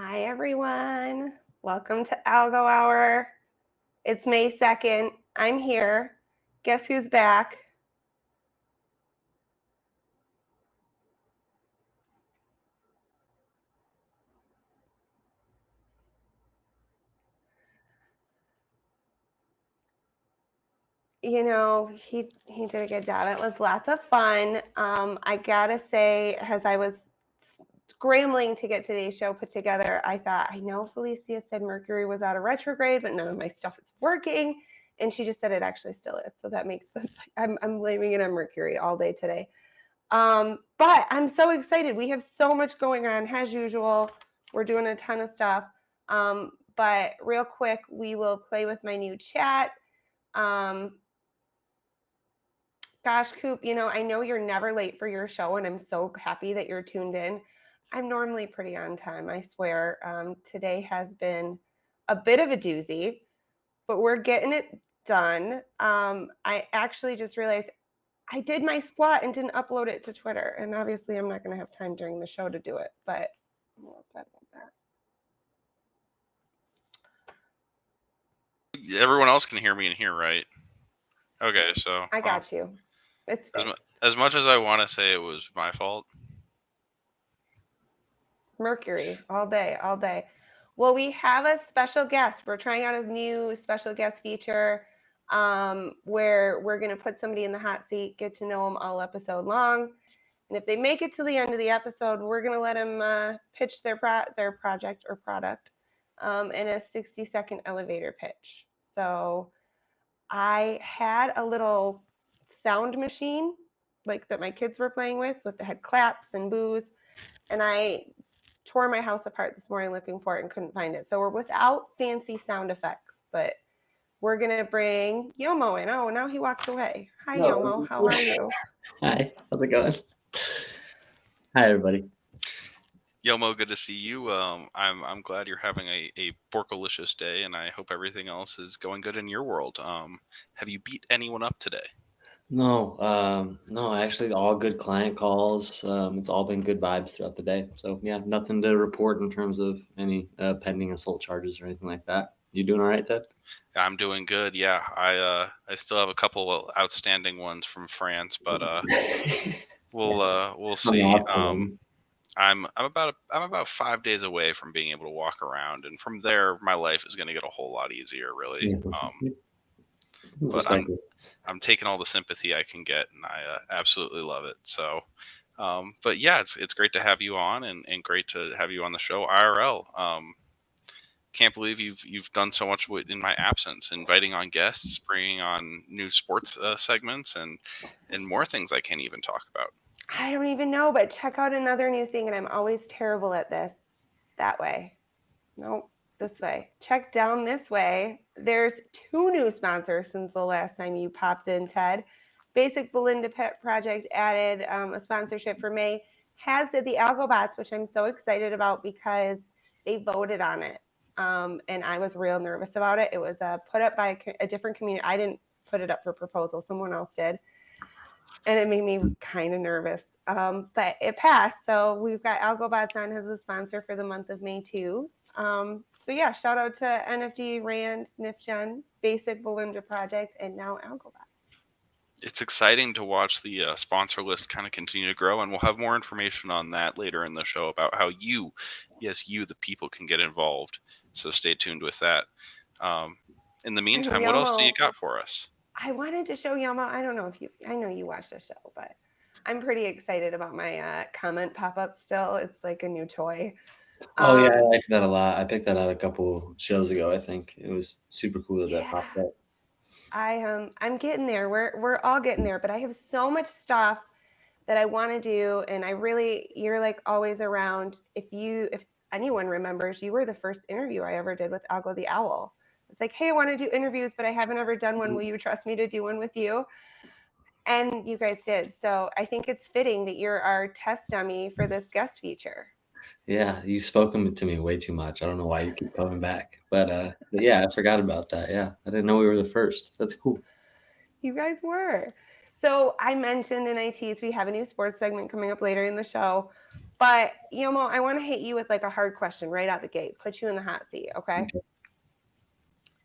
Hi, everyone. Welcome to Algo Hour. It's May 2nd. I'm here. Guess who's back? You know, he did a good job. It was lots of fun. I gotta say, as I was scrambling to get today's show put together, I thought, I know Felicia said Mercury was out of retrograde, but none of my stuff is working. And she just said it actually still is. So that makes sense. I'm blaming it on Mercury all day today. But I'm so excited. We have so much going on as usual. We're doing a ton of stuff. But real quick, we will play with my new chat. Gosh, Coop, I know you're never late for your show, and I'm so happy that you're tuned in. I'm normally pretty on time, I swear. Today has been a bit of a doozy, but we're getting it done. I actually just realized I did my squat and didn't upload it to Twitter, and obviously I'm not going to have time during the show to do it, but I'm all upset about that. Everyone else can hear me in here, right? Okay, so I got you. It's fixed. As much as I want to say it was my fault. Mercury, all day, all day. Well, we have a special guest. We're trying out a new special guest feature where we're going to put somebody in the hot seat, get to know them all episode long. And if they make it to the end of the episode, we're going to let them pitch their project or product in a 60-second elevator pitch. So I had a little sound machine like that my kids were playing with that had claps and boos. And I tore my house apart this morning looking for it and couldn't find it. So we're without fancy sound effects, but we're going to bring Yomo in. Oh, now he walks away. Hi, Yomo. How are you? Hi. How's it going? Hi, everybody. Yomo, good to see you. I'm glad you're having a porkalicious day, and I hope everything else is going good in your world. Have you beat anyone up today? No, actually, all good client calls. It's all been good vibes throughout the day. So, yeah, nothing to report in terms of any pending assault charges or anything like that. You doing all right, Ted? I'm doing good. Yeah, I still have a couple outstanding ones from France, but we'll see. I'm about 5 days away from being able to walk around, and from there, my life is going to get a whole lot easier, really. But I'm taking all the sympathy I can get, and I absolutely love it. So, but yeah, it's great to have you on, and great to have you on the show IRL. Can't believe you've done so much in my absence, inviting on guests, bringing on new sports segments, and more things I can't even talk about. I don't even know, but check out another new thing, and I'm always terrible at this. That way. Nope, this way. Check down this way. There's 2 new sponsors since the last time you popped in, Ted. Basic Belinda Pet Project added a sponsorship for May. Has did the Algo bots, which I'm so excited about because they voted on it. And I was real nervous about it. It was put up by a different community. I didn't put it up for proposal. Someone else did. And it made me kind of nervous. But it passed. So we've got AlgoBots on as a sponsor for the month of May too. So yeah, shout out to NFD, Rand, NifGen, Basic Belinda Project, and now AlgoBot. It's exciting to watch the sponsor list kind of continue to grow, and we'll have more information on that later in the show about how you, the people, can get involved. So stay tuned with that. In the meantime, what else do you got for us? I wanted to show Yomo. I don't know I know you watched the show, but I'm pretty excited about my comment pop-up still. It's like a new toy. Oh, yeah, I like that a lot. I picked that out a couple shows ago, I think. It was super cool that popped up. I'm getting there. We're all getting there, but I have so much stuff that I want to do, and you're like always around. If anyone remembers, you were the first interview I ever did with Algo the Owl. It's like, hey, I want to do interviews, but I haven't ever done one. Will you trust me to do one with you? And you guys did. So I think it's fitting that you're our test dummy for this guest feature. Yeah, you've spoken to me way too much. I don't know why you keep coming back. But yeah, I forgot about that. Yeah, I didn't know we were the first. That's cool. You guys were. So I mentioned in ITs we have a new sports segment coming up later in the show. But Yomo, I want to hit you with like a hard question right out the gate. Put you in the hot seat, okay?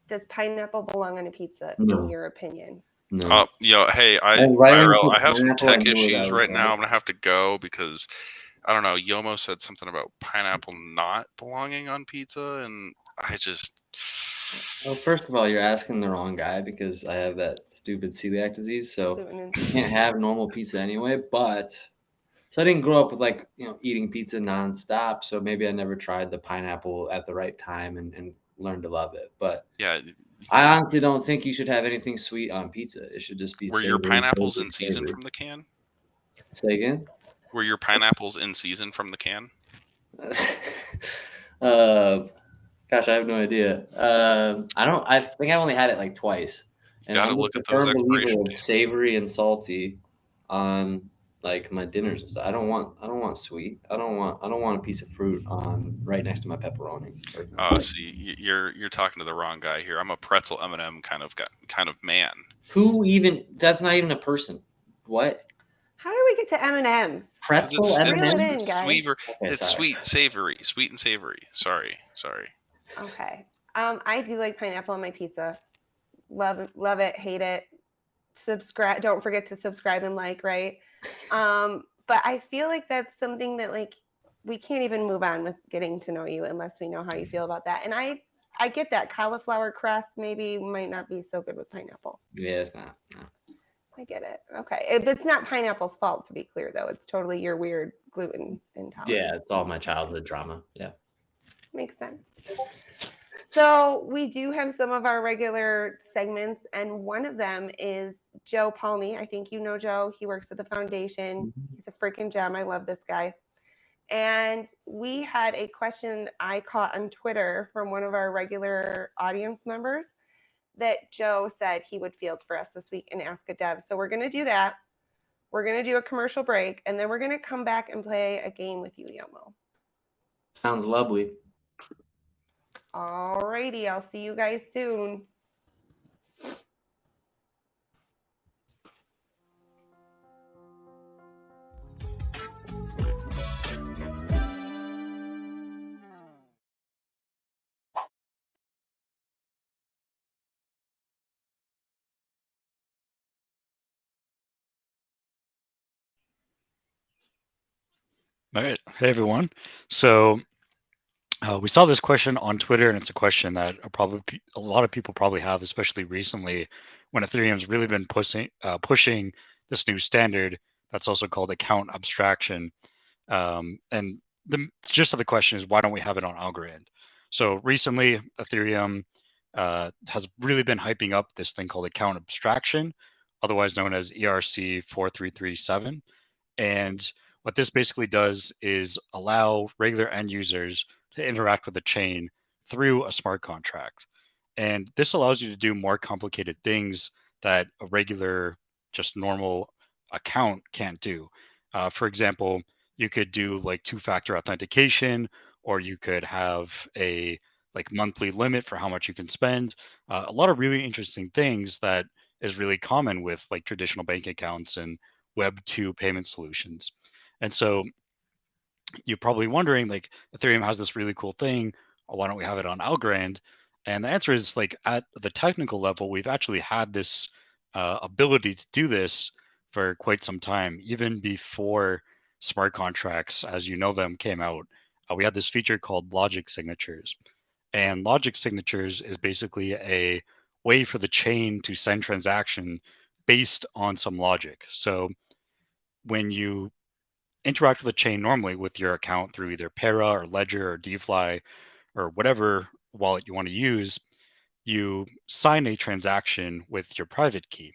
Does pineapple belong on a pizza, in your opinion? No. Hey, IRL, I have some tech issues right now. I'm gonna have to go because I don't know. Yomo said something about pineapple not belonging on pizza, and I just. Well, first of all, you're asking the wrong guy because I have that stupid celiac disease, so I can't have normal pizza anyway. But so I didn't grow up with like eating pizza nonstop, so maybe I never tried the pineapple at the right time and learned to love it. But yeah, I honestly don't think you should have anything sweet on pizza. It should just be. Were your pineapples in season from the can? Say again. Were your pineapples in season from the can? Gosh, I have no idea. I think I've only had it like twice. And I'm look a at those firm believer expiration of dates. savory and salty on like my dinners and stuff. I don't want sweet. I don't want a piece of fruit on right next to my pepperoni. See, you're talking to the wrong guy here. I'm a pretzel M&M kind of man. Who even? That's not even a person. What? How do we get to M&Ms? Pretzel M&M? Reel it in, guys. It's sweet and savory. Sorry. Okay. I do like pineapple on my pizza. Love it, hate it. Subscribe. Don't forget to subscribe and like, right? But I feel like that's something that like we can't even move on with getting to know you unless we know how you feel about that. And I get that cauliflower crust maybe might not be so good with pineapple. Yeah, it's not. No. I get it. Okay. But it's not pineapple's fault, to be clear, though. It's totally your weird gluten intolerance. Yeah, it's all my childhood drama. Yeah. Makes sense. So we do have some of our regular segments, and one of them is Joe Polny. I think you know Joe. He works at the foundation. He's a freaking gem. I love this guy. And we had a question I caught on Twitter from one of our regular audience members that Joe said he would field for us this week and ask a dev. So we're going to do that. We're going to do a commercial break, and then we're going to come back and play a game with you, Yomo. Sounds lovely. Alrighty, I'll see you guys soon. All right. Hey, everyone. So we saw this question on Twitter, and it's a question that a lot of people probably have, especially recently when Ethereum's really been pushing this new standard that's also called account abstraction. And the gist of the question is, why don't we have it on Algorand? So recently, Ethereum has really been hyping up this thing called account abstraction, otherwise known as ERC 4337. And what this basically does is allow regular end users to interact with the chain through a smart contract. And this allows you to do more complicated things that a regular, just normal account can't do. For example, you could do like two-factor authentication, or you could have a like monthly limit for how much you can spend. A lot of really interesting things that is really common with like traditional bank accounts and Web 2 payment solutions. And so you're probably wondering, like, Ethereum has this really cool thing. Why don't we have it on Algorand? And the answer is, like, at the technical level, we've actually had this ability to do this for quite some time, even before smart contracts, as you know them, came out. We had this feature called logic signatures. And logic signatures is basically a way for the chain to send transaction based on some logic. So when you interact with the chain normally with your account through either Para or Ledger or DeFi or whatever wallet you want to use, you sign a transaction with your private key.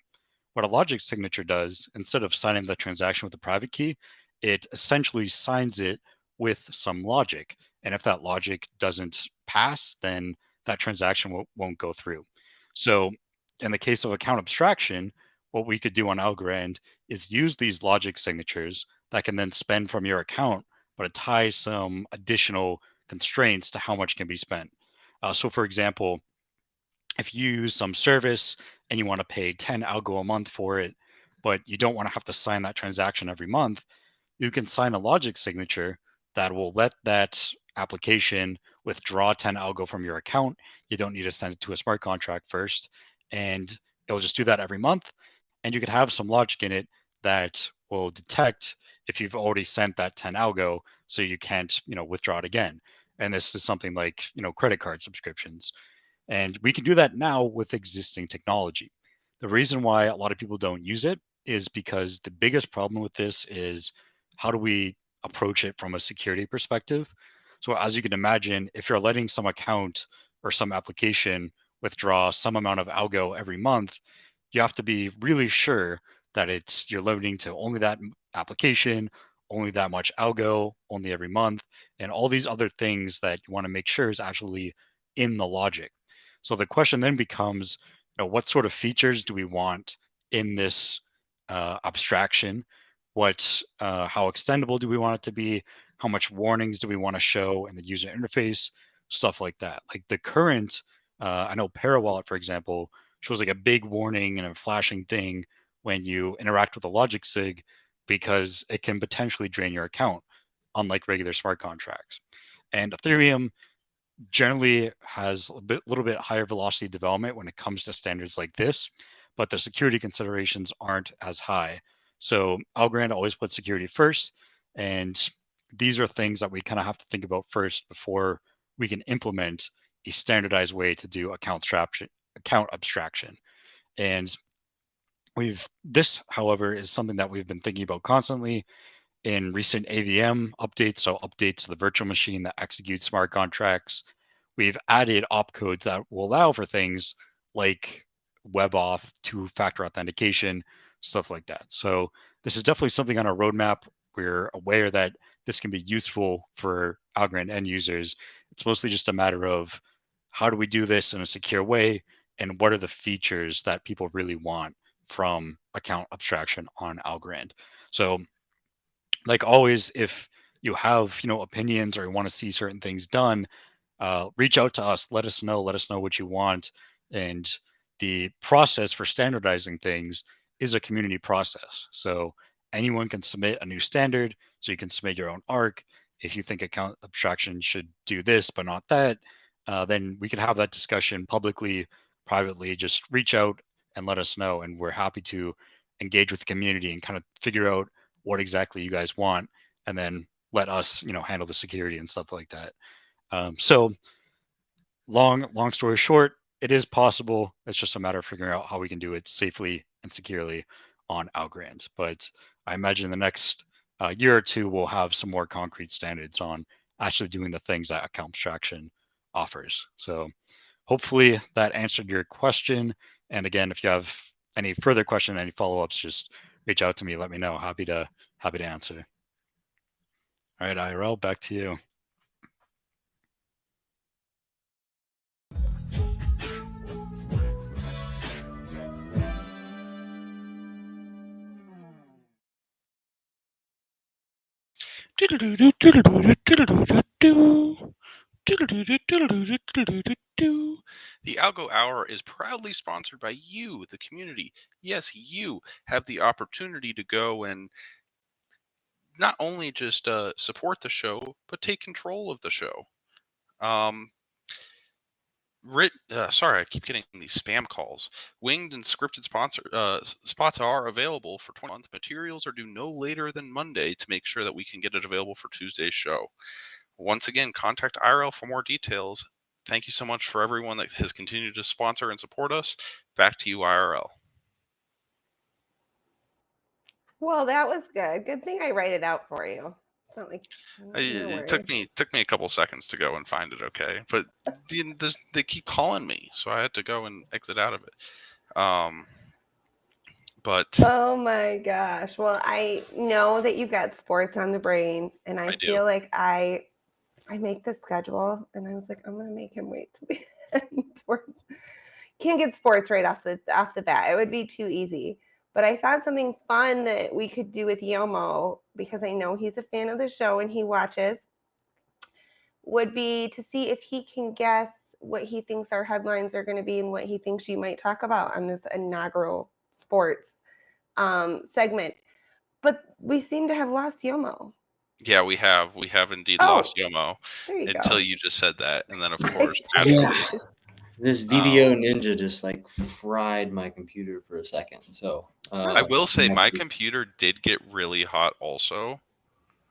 What a logic signature does, instead of signing the transaction with a private key, it essentially signs it with some logic. And if that logic doesn't pass, then that transaction won't go through. So in the case of account abstraction, what we could do on Algorand is use these logic signatures that can then spend from your account, but it ties some additional constraints to how much can be spent. So for example, if you use some service and you want to pay 10 algo a month for it, but you don't want to have to sign that transaction every month, you can sign a logic signature that will let that application withdraw 10 algo from your account. You don't need to send it to a smart contract first, and it'll just do that every month. And you could have some logic in it that will detect if you've already sent that 10 algo, so you can't, withdraw it again. And this is something like, credit card subscriptions. And we can do that now with existing technology. The reason why a lot of people don't use it is because the biggest problem with this is, how do we approach it from a security perspective? So, as you can imagine, if you're letting some account or some application withdraw some amount of algo every month, you have to be really sure that you're limiting to only that application, only that much algo, only every month, and all these other things that you want to make sure is actually in the logic. So the question then becomes, what sort of features do we want in this abstraction? How extendable do we want it to be? How much warnings do we want to show in the user interface? Stuff like that. Like the current, I know Parawallet, for example, shows like a big warning and a flashing thing when you interact with a logic sig, because it can potentially drain your account, unlike regular smart contracts. And Ethereum generally has little bit higher velocity development when it comes to standards like this, but the security considerations aren't as high. So Algorand always puts security first, and these are things that we kind of have to think about first before we can implement a standardized way to do account abstraction. And this, however, is something that we've been thinking about constantly in recent AVM updates, so updates to the virtual machine that executes smart contracts. We've added opcodes that will allow for things like WebAuth, two-factor authentication, stuff like that. So this is definitely something on our roadmap. We're aware that this can be useful for Algorand end users. It's mostly just a matter of, how do we do this in a secure way, and what are the features that people really want from account abstraction on Algorand. So like always, if you have opinions or you want to see certain things done, reach out to us. Let us know. Let us know what you want. And the process for standardizing things is a community process. So anyone can submit a new standard. So you can submit your own ARC. If you think account abstraction should do this but not that, then we can have that discussion publicly, privately. Just reach out and let us know, and we're happy to engage with the community and kind of figure out what exactly you guys want, and then let us handle the security and stuff like that. So long story short, it is possible. It's just a matter of figuring out how we can do it safely and securely on Algorand. But I imagine in the next year or two, we'll have some more concrete standards on actually doing the things that account abstraction offers. So hopefully that answered your question. And again, if you have any further question, any follow-ups, just reach out to me. Let me know. Happy to answer. All right, IRL, back to you. The Algo Hour is proudly sponsored by you, the community. Yes, you have the opportunity to go and not only just support the show, but take control of the show. Sorry, I keep getting these spam calls. Winged and scripted spots are available for 20 month. Materials are due no later than Monday to make sure that we can get it available for Tuesday's show. Once again, contact IRL for more details. Thank you so much for everyone that has continued to sponsor and support us. Back to you, IRL. Well, that was good. Good thing I write it out for you. It's not like It took me a couple seconds to go and find it. Okay, but they keep calling me, so I had to go and exit out of it. But oh my gosh. Well, I know that you've got sports on the brain, and I feel like I make the schedule, and I was like, I'm gonna make him wait till the end. Can't get sports right off the bat. It would be too easy. But I thought something fun that we could do with Yomo, because I know he's a fan of the show and he watches, would be to see if he can guess what he thinks our headlines are going to be and what he thinks you might talk about on this inaugural sports segment. But we seem to have lost Yomo. Yeah, we have indeed Oh, lost Yomo there you until go. you just said that, and then of I course, see. naturally, This um, video ninja just like fried my computer for a second. So I will say my actually, computer did get really hot also.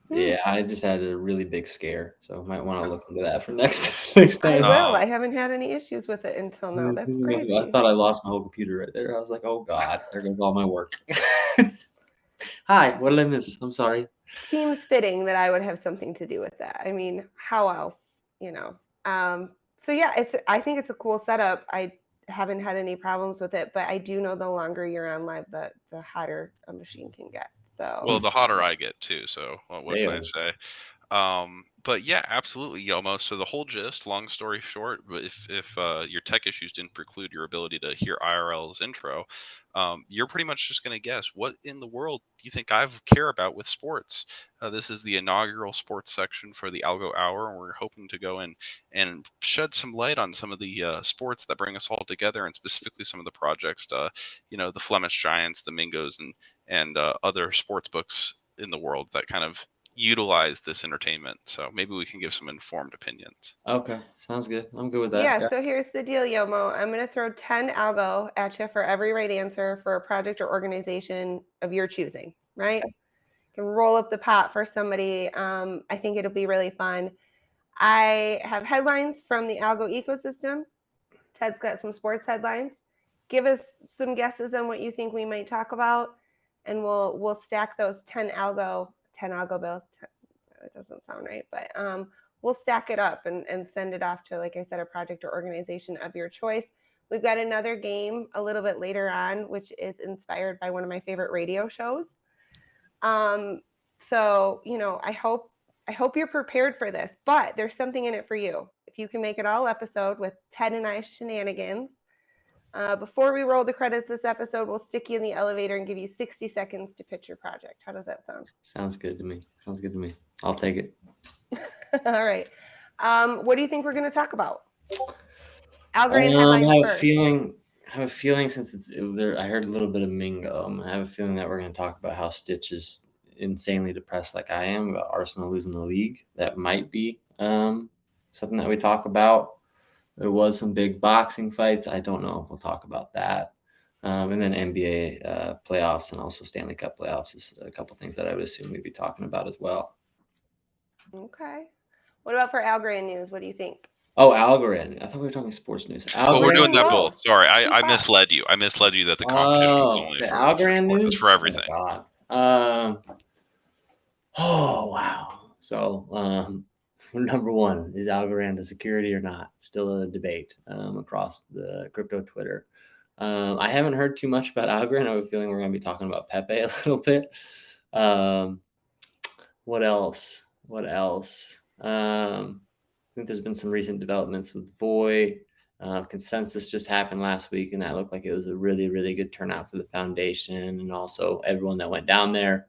yeah, I just had a really big scare, so might want to look into that for next I time. will. I haven't had any issues with it until now. That's I crazy. thought I lost my whole computer right there. I was like, oh God, there goes all my work. Hi, what did I miss? I'm sorry. Seems fitting that I would have something to do with that. I mean, how else, you know? So yeah, I think it's a cool setup. I haven't had any problems with it, but I do know the longer you're on live, the hotter a machine can get. So Well, the hotter I get too, so what can I Damn. say? But yeah, absolutely, Yomo. So the whole gist, long story short, if your tech issues didn't preclude your ability to hear IRL's intro, you're pretty much just going to guess what in the world do you think I care about with sports. This is the inaugural sports section for the Algo Hour, and we're hoping to go in and shed some light on some of the sports that bring us all together, and specifically some of the projects, the Flemish Giants, the Mingos, and other sports books in the world that kind of utilize this entertainment. So maybe we can give some informed opinions. Okay, sounds good. I'm good with that. yeah, so here's the deal, Yomo. I'm going to throw 10 algo at you for every right answer for a project or organization of your choosing, right? You can roll up the pot for somebody. I think it'll be really fun. I have headlines from the algo ecosystem. Ted's got some sports headlines. Give us some guesses on what you think we might talk about, and we'll stack those 10 algo bills. It doesn't sound right, but we'll stack it up and send it off to, like I said, a project or organization of your choice. We've got another game a little bit later on, which is inspired by one of my favorite radio shows. So I hope you're prepared for this, but there's something in it for you. If you can make it all episode with Ted and I's shenanigans, before we roll the credits this episode, we'll stick you in the elevator and give you 60 seconds to pitch your project. How does that sound? Sounds good to me. I'll take it. All right. What do you think we're going to talk about? Algorand I headlines have first. I have a feeling since it's there, I heard a little bit of Mingo. I have a feeling that we're going to talk about how Stitch is insanely depressed, like I am, about Arsenal losing the league. That might be something that we talk about. There was some big boxing fights. I don't know. We'll talk about that. And then NBA playoffs and also Stanley Cup playoffs is a couple things that I would assume we'd be talking about as well. Okay. What about for Algorand news? What do you think? Oh, Algorand. I thought we were talking sports news. Well, we're doing doing that both. both. Sorry, Keep I up. misled you. I misled you that the competition was only The for Algorand sports. It's news? for everything. Oh, God. Oh, wow. So, number one, is Algorand a security or not? Still a debate across the crypto Twitter. I haven't heard too much about Algorand. I have a feeling we're going to be talking about Pepe a little bit. What else? I think there's been some recent developments with Voy. Consensus just happened last week, and that looked like it was a really, really good turnout for the foundation and also everyone that went down there.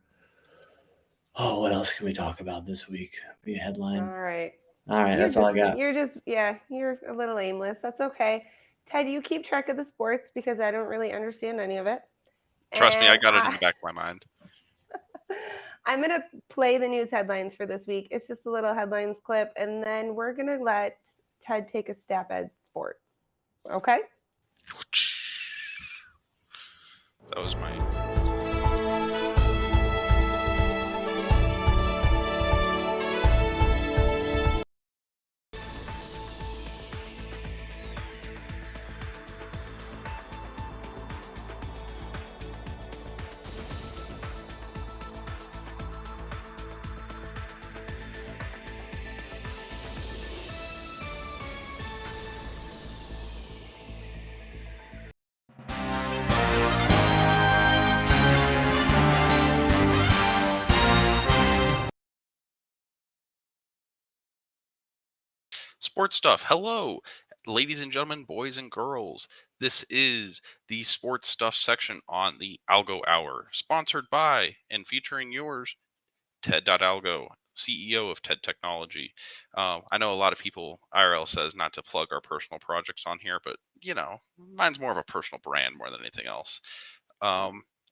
Oh, what else can we talk about this week? Be a headline. All right. That's all I got. You're a little aimless. That's okay. Ted, you keep track of the sports because I don't really understand any of it. Trust me, I And got it in the back of my mind. I'm going to play the news headlines for this week. It's just a little headlines clip, and then we're going to let Ted take a stab at sports. Okay? That was my... Sports stuff. Hello, ladies and gentlemen, boys and girls. This is the sports stuff section on the Algo Hour, sponsored by and featuring yours, Ted.algo, CEO of Ted Technology. I know a lot of people, IRL says not to plug our personal projects on here, but mine's more of a personal brand more than anything else.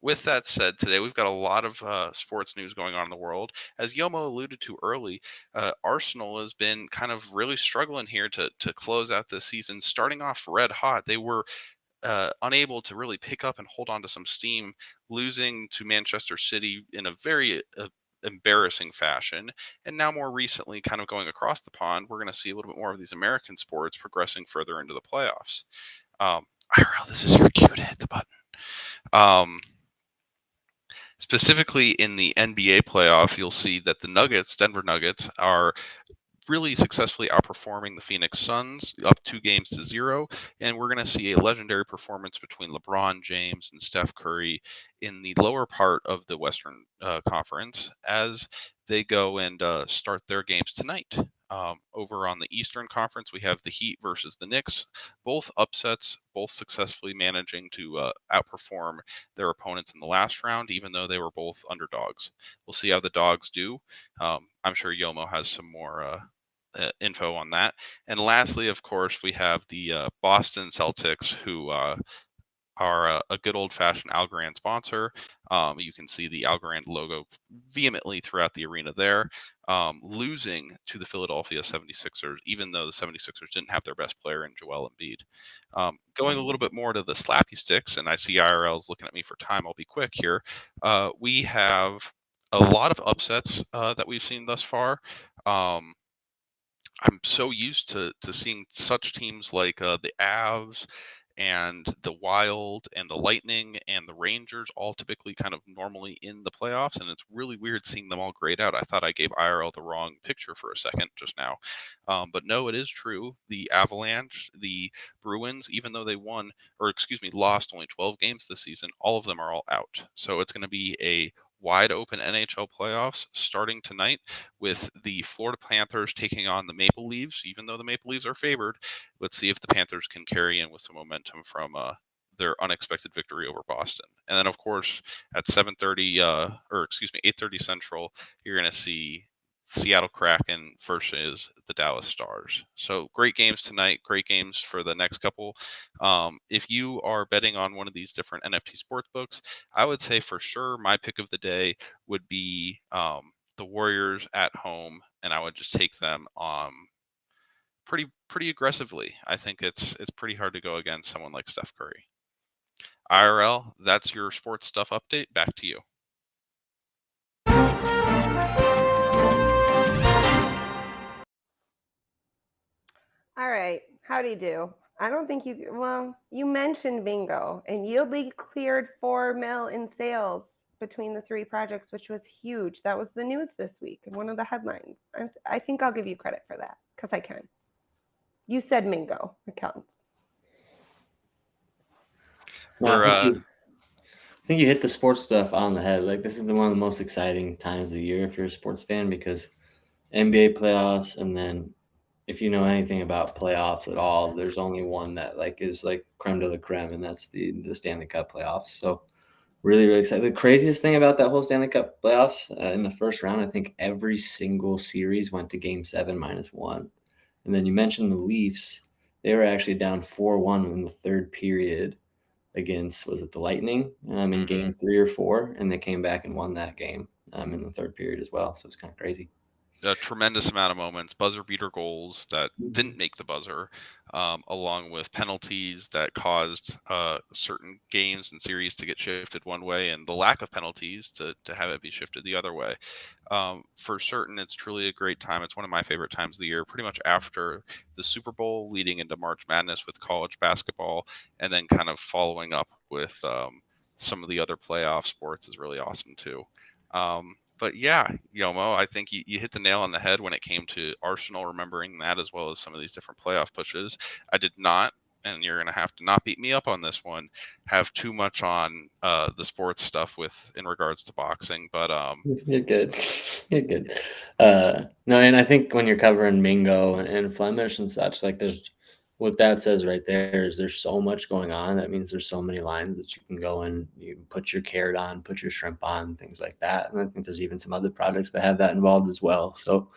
with that said, today we've got a lot of sports news going on in the world. As Yomo alluded to early, Arsenal has been kind of really struggling here to close out this season, starting off red hot. They were unable to really pick up and hold on to some steam, losing to Manchester City in a very embarrassing fashion. And now, more recently, kind of going across the pond, we're going to see a little bit more of these American sports progressing further into the playoffs. IRL, this is your cue to hit the button. Specifically in the NBA playoff, you'll see that the Denver Nuggets, are really successfully outperforming the Phoenix Suns up 2-0, and we're going to see a legendary performance between LeBron James and Steph Curry in the lower part of the Western Conference as they go and start their games tonight. Over on the Eastern Conference, we have the Heat versus the Knicks, both upsets, both successfully managing to outperform their opponents in the last round, even though they were both underdogs. We'll see how the dogs do. I'm sure Yomo has some more info on that. And lastly, of course, we have the Boston Celtics, who are a good old-fashioned Algorand sponsor. You can see the Algorand logo vehemently throughout the arena there, losing to the Philadelphia 76ers, even though the 76ers didn't have their best player in Joel Embiid. Going a little bit more to the slappy sticks, and I see IRL's looking at me for time, I'll be quick here. We have a lot of upsets that we've seen thus far. I'm so used to seeing such teams like the Avs and the Wild and the Lightning and the Rangers all typically kind of normally in the playoffs, and it's really weird seeing them all grayed out. I thought I gave IRL the wrong picture for a second just now, but no, it is true. The Avalanche, the Bruins, even though they lost only 12 games this season, all of them are all out. So it's going to be a wide open NHL playoffs starting tonight with the Florida Panthers taking on the Maple Leafs. Even though the Maple Leafs are favored, let's see if the Panthers can carry in with some momentum from their unexpected victory over Boston. And then, of course, at 8:30 Central, you're going to see Seattle Kraken versus the Dallas Stars. So great games tonight, great games for the next couple. If you are betting on one of these different NFT sports books, I would say for sure my pick of the day would be the Warriors at home, and I would just take them pretty aggressively. I think it's pretty hard to go against someone like Steph Curry. IRL, that's your sports stuff update. Back to you. All right. Howdy do. I don't think you mentioned bingo, and Yieldly cleared $4 million in sales between the three projects, which was huge. That was the news this week and one of the headlines. I think I'll give you credit for that because I can. You said Mingo. It counts. I think you hit the sports stuff on the head. Like, this is one of the most exciting times of the year if you're a sports fan, because NBA playoffs, and then if you know anything about playoffs at all, there's only one that is creme de la creme, and that's the Stanley Cup playoffs. So really, really excited. The craziest thing about that whole Stanley Cup playoffs, in the first round, I think every single series went to Game 7 -1. And then you mentioned the Leafs. They were actually down 4-1 in the third period against, was it the Lightning, in Game 3 or 4, and they came back and won that game in the third period as well. So it's kind of crazy. A tremendous amount of moments, buzzer beater goals that didn't make the buzzer, along with penalties that caused certain games and series to get shifted one way, and the lack of penalties to have it be shifted the other way. For certain, it's truly a great time. It's one of my favorite times of the year, pretty much after the Super Bowl, leading into March Madness with college basketball, and then kind of following up with some of the other playoff sports is really awesome too. But yeah, Yomo, I think you hit the nail on the head when it came to Arsenal, remembering that as well as some of these different playoff pushes. I did not, and you're going to have to not beat me up on this one, have too much on the sports stuff in regards to boxing. But You're good. You're good. No, and I think when you're covering Mingo and Flemish and such, there's what that says right there is there's so much going on. That means there's so many lines that you can go and you can put your carrot on, put your shrimp on, things like that. And I think there's even some other projects that have that involved as well. So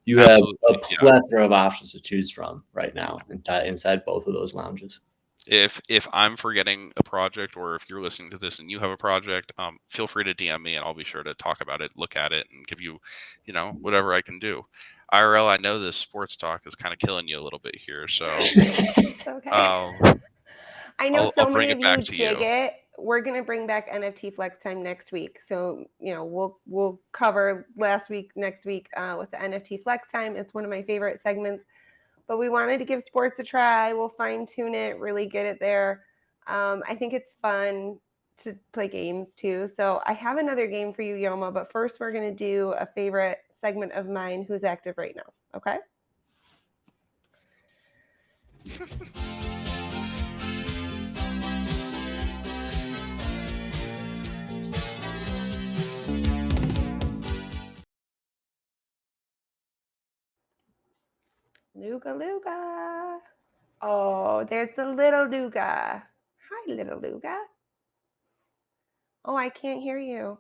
you have a plethora of options to choose from right now inside both of those lounges. if I'm forgetting a project, or if you're listening to this and you have a project, feel free to DM me and I'll be sure to talk about it, look at it, and give you, whatever I can do. IRL, I know this sports talk is kind of killing you a little bit here, so It's okay. I know I'll so bring many it of back you to dig you. it. We're gonna bring back NFT Flex Time next week, so we'll cover last week next week with the NFT Flex Time. It's one of my favorite segments, but we wanted to give sports a try. We'll fine tune it, really get it there. I think it's fun to play games too. So I have another game for you, Yomo, but first we're gonna do a favorite segment of mine, who's active right now. Okay. Luga Luga. Oh, there's the little Luga. Hi, little Luga. Oh, I can't hear you.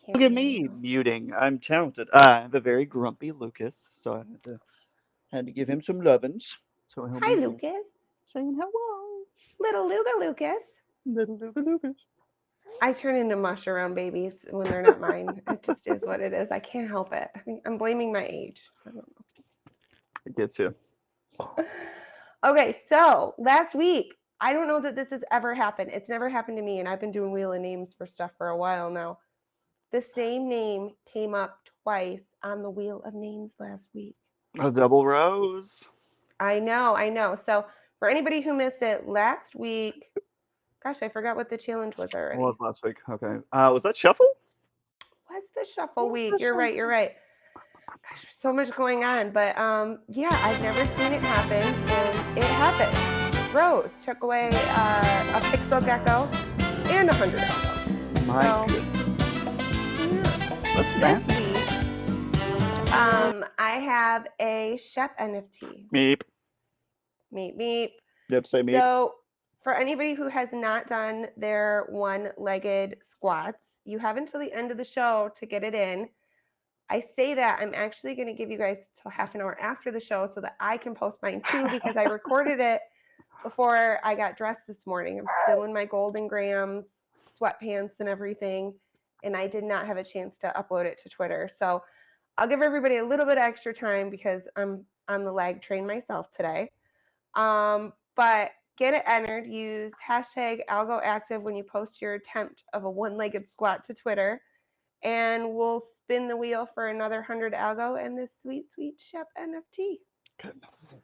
Look at me muting. I'm talented. I have a very grumpy Lucas, so I had to give him some lovin's. So he'll Hi, be Lucas. saying hello. Little Luga Lucas. Little Lucas. I turn into mush around babies when they're not mine. It just is what it is. I can't help it. I think I'm blaming my age. I don't know. It gets you. Okay, so last week, I don't know that this has ever happened. It's never happened to me, and I've been doing Wheel of Names for stuff for a while now. The same name came up twice on the Wheel of Names last week. A double rose. I know. So for anybody who missed it last week, gosh, I forgot what the challenge was already. What was last week? Okay. Was that shuffle? Was the shuffle week? You're right. Gosh, there's so much going on, but yeah, I've never seen it happen, and it happened. Rose took away a pixel gecko and $100. My goodness. Yeah. This week, I have a Shep NFT. Meep. Meep. Yep, say meep. So for anybody who has not done their one-legged squats, you have until the end of the show to get it in. I say that I'm actually going to give you guys till half an hour after the show so that I can post mine too, because I recorded it before I got dressed this morning. I'm still in my Golden Grams, sweatpants and everything, and I did not have a chance to upload it to Twitter. So I'll give everybody a little bit extra time because I'm on the lag train myself today. But get it entered. Use hashtag algoactive when you post your attempt of a one-legged squat to Twitter. And we'll spin the wheel for another 100 algo and this sweet, sweet Shep NFT. Goodness.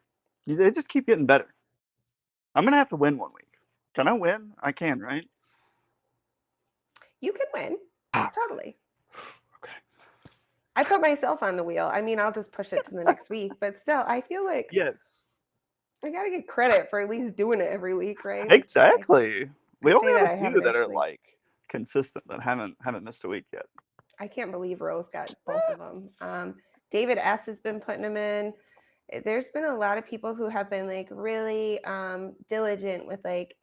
They just keep getting better. I'm going to have to win one week. Can I win? I can, right? You can win. Totally. Okay. I put myself on the wheel. I mean, I'll just push it to the next week, but still, I feel like Yes. I got to get credit for at least doing it every week, right? Exactly. We only that have I a few haven't that are actually. like consistent that haven't missed a week yet. I can't believe Rose got both of them. David S has been putting them in. There's been a lot of people who have been like really diligent with like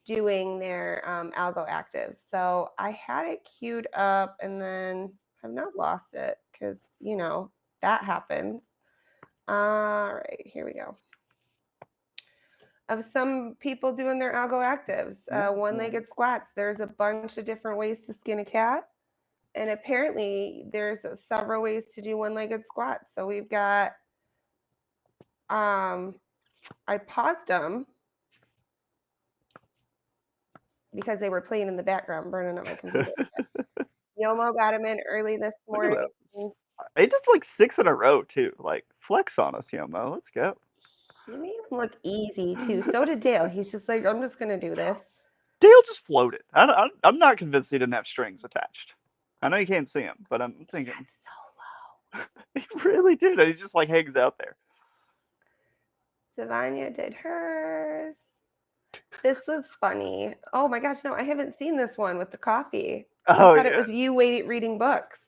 doing their algo actives. So I had it queued up and then I've not lost it because that happens. All right, here we go. Of some people doing their algo actives, one-legged squats. There's a bunch of different ways to skin a cat. And apparently there's several ways to do one-legged squats. So we've got, I paused them because they were playing in the background, burning up my computer. Yomo got him in early this morning. They just like 6 in a row too. Like flex on us, Yomo. Let's go. He made him look easy too. So did Dale. He's just like, I'm just gonna do this. Dale just floated. I'm not convinced he didn't have strings attached. I know you can't see him, but I'm thinking so low. He really did. He just like hangs out there. Savanya did hers. This was funny. Oh my gosh, no, I haven't seen this one with the coffee. I thought it was you reading books.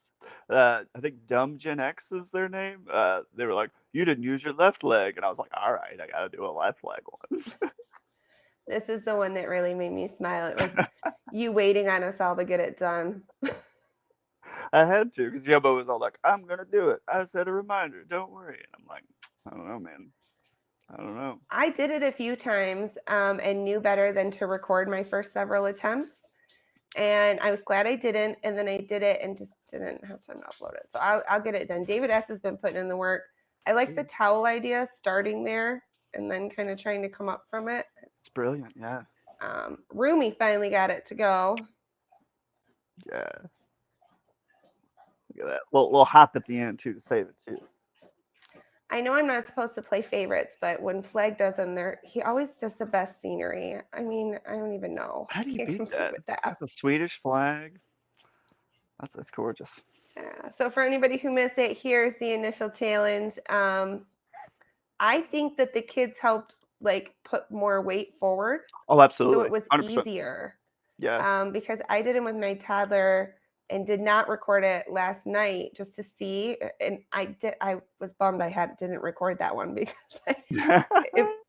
I think Dumb Gen X is their name. They were like, you didn't use your left leg. And I was like, all right, I got to do a left leg one. This is the one that really made me smile. It was you waiting on us all to get it done. I had to because Yomo was all like, I'm going to do it. I set a reminder. Don't worry. And I'm like, I don't know, man. I don't know. I did it a few times and knew better than to record my first several attempts. And I was glad I didn't. And then I did it and just didn't have time to upload it. So I'll get it done. David S. has been putting in the work. I like the towel idea, starting there and then kind of trying to come up from it. It's brilliant, yeah. Roomy finally got it to go. Yeah. Look at that. Little hop at the end, too, to save it, too. I know I'm not supposed to play favorites, but when Flag does them, he always does the best scenery. I mean, I don't even know. How do you Can't beat compete that? with that. Got the Swedish flag. That's gorgeous. Yeah. So for anybody who missed it, here's the initial challenge. I think that the kids helped like put more weight forward. Oh, absolutely. So it was 100%. easier. Yeah. Because I did it with my toddler and did not record it last night just to see. And I was bummed I didn't record that one because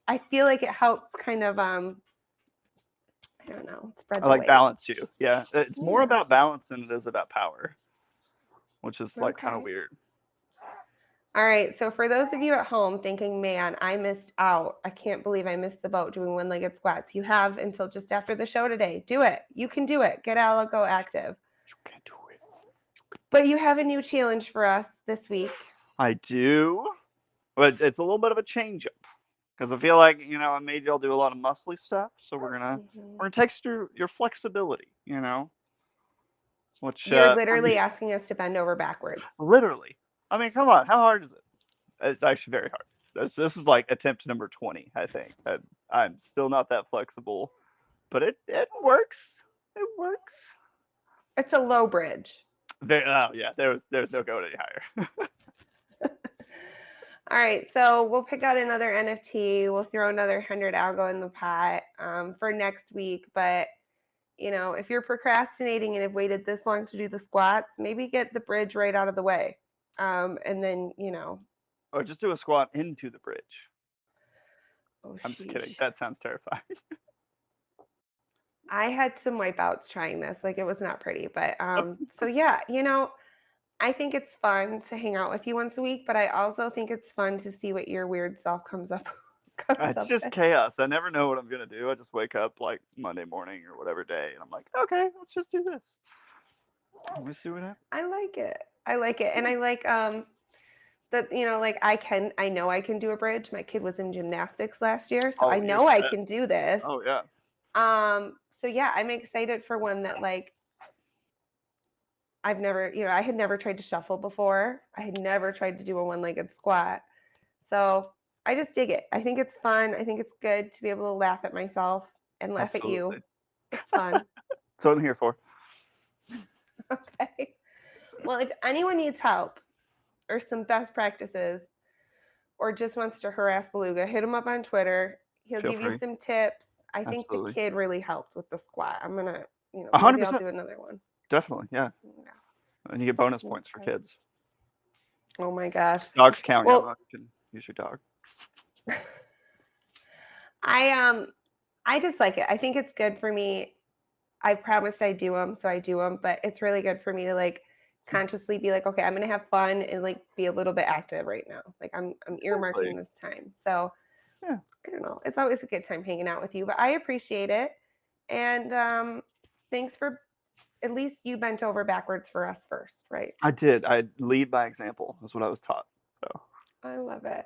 I feel like it helps kind of I don't know, spread I the like weight. balance too. Yeah. It's more about balance than it is about power, which is like kind of weird. All right. So for those of you at home thinking, man, I missed out. I can't believe I missed the boat doing one-legged squats. You have until just after the show today. Do it. You can do it. Get Algo active. You can do it. But you have a new challenge for us this week. I do. But it's a little bit of a change up. Because I feel like, I made y'all do a lot of muscly stuff. So we're gonna test your flexibility, Which you're literally asking us to bend over backwards. Literally. I mean, come on, how hard is it? It's actually very hard. This is like attempt number 20, I think. I'm still not that flexible, but it works. It works. It's a low bridge. Yeah, there's no going any higher. All right, so we'll pick out another NFT. We'll throw another 100 algo in the pot for next week. But if you're procrastinating and have waited this long to do the squats, maybe get the bridge right out of the way, and then Or just do a squat into the bridge. Oh, I'm just kidding. That sounds terrifying. I had some wipeouts trying this. Like, it was not pretty, but so yeah, I think it's fun to hang out with you once a week, but I also think it's fun to see what your weird self comes up. It's just chaos. I never know what I'm gonna do. I just wake up like Monday morning or whatever day, and I'm like, okay, let's just do this. Let me see what happens. I like it, and I like that like I know I can do a bridge. My kid was in gymnastics last year, so I know I can do this. Oh yeah. So yeah, I'm excited for one that like I've never, I had never tried to shuffle before. I had never tried to do a one-legged squat. So I just dig it. I think it's fun. I think it's good to be able to laugh at myself and laugh at you. It's fun. That's what I'm here for. Okay. Well, if anyone needs help or some best practices or just wants to harass Beluga, hit him up on Twitter. He'll give you some tips. I think the kid really helped with the squat. I'm going to, maybe I'll do another one. Definitely, yeah. And you get bonus points for kids. Oh my gosh. Dogs count. Well, you can use your dog. I just like it. I think it's good for me. I promised I'd do them, so I do them. But it's really good for me to like consciously be like, okay, I'm gonna have fun and like be a little bit active right now. Like I'm earmarking this time. So yeah. I don't know. It's always a good time hanging out with you, but I appreciate it. And thanks for at least you bent over backwards for us first, right? I did. I lead by example. That's what I was taught. So I love it.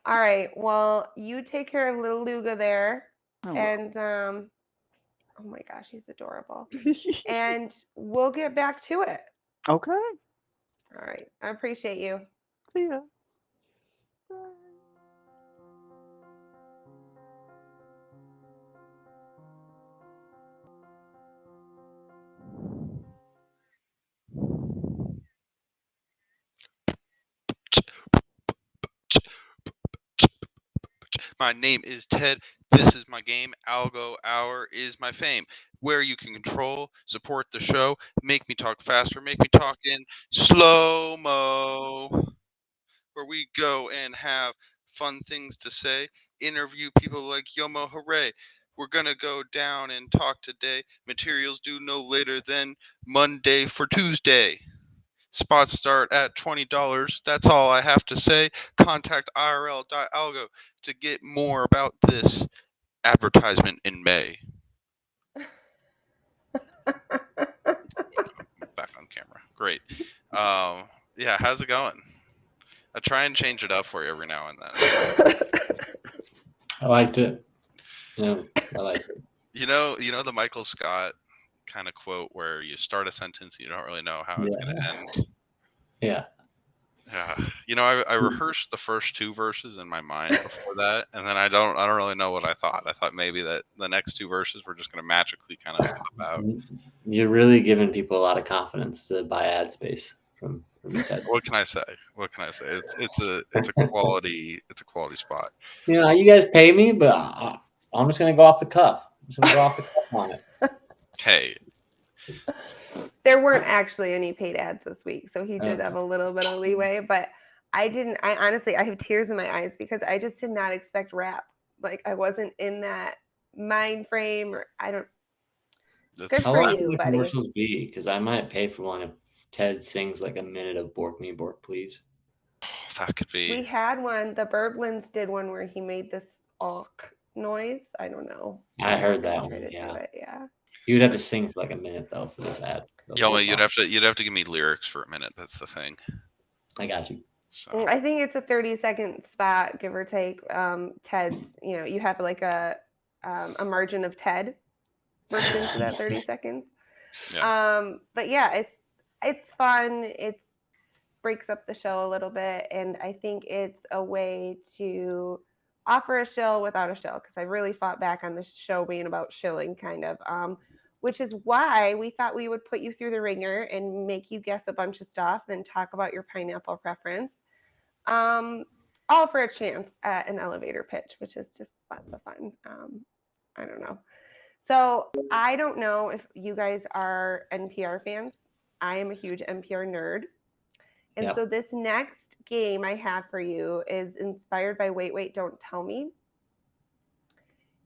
All right. Well, you take care of little Luga there. And oh my gosh, he's adorable. And we'll get back to it. Okay. All right. I appreciate you. See ya. My name is Ted. This is my game. Algo Hour is my fame, where you can control, support the show, make me talk faster, make me talk in slow-mo, where we go and have fun things to say, interview people like Yomo Hooray. We're going to go down and talk today. Materials due no later than Monday for Tuesday. Spots start at $20. That's all I have to say. Contact IRL.algo to get more about this advertisement in May. Back on camera. Great. Yeah, how's it going? I try and change it up for you every now and then. I liked it. Yeah, I liked it. You know the Michael Scott kind of quote where you start a sentence and you don't really know how it's going to end. Yeah. Yeah. I rehearsed the first 2 verses in my mind before that, and then I don't really know what I thought. I thought maybe that the next 2 verses were just going to magically kind of pop out. You're really giving people a lot of confidence to buy ad space from you, Ted. What can I say? It's a quality spot. You know, you guys pay me, but I'm just gonna go off the cuff. I'm just gonna go off the cuff on it. Hey, There weren't actually any paid ads this week, so he did Okay. have a little bit of leeway, but I honestly, I have tears in my eyes because I just did not expect rap. Like, I wasn't in that mind frame, or I don't. Good that's, How for long you, can the buddy. commercials be? Because I might pay for one if Ted sings like a minute of "Bork Me, Bork Please." that could We be. had one. The Berglunds did one where he made this awk noise. I don't know. I I'm heard not gonna that try one. to do Yeah, it. Yeah. you would have to sing for like a minute though for this ad. So Yoma, we'll you'd talk. have to give me lyrics for a minute. That's the thing. I got you. So I think it's a 30-second spot, give or take. Ted's, you have like a margin of Ted worked into that 30 seconds. yeah. But yeah, it's fun. It breaks up the show a little bit, and I think it's a way to offer a shill without a shill, because I really fought back on this show being about shilling, kind of. Which is why we thought we would put you through the ringer and make you guess a bunch of stuff and talk about your pineapple preference. All for a chance at an elevator pitch, which is just lots of fun. I don't know. So I don't know if you guys are NPR fans. I am a huge NPR nerd. And Yep. so this next game I have for you is inspired by Wait, Wait, Don't Tell Me.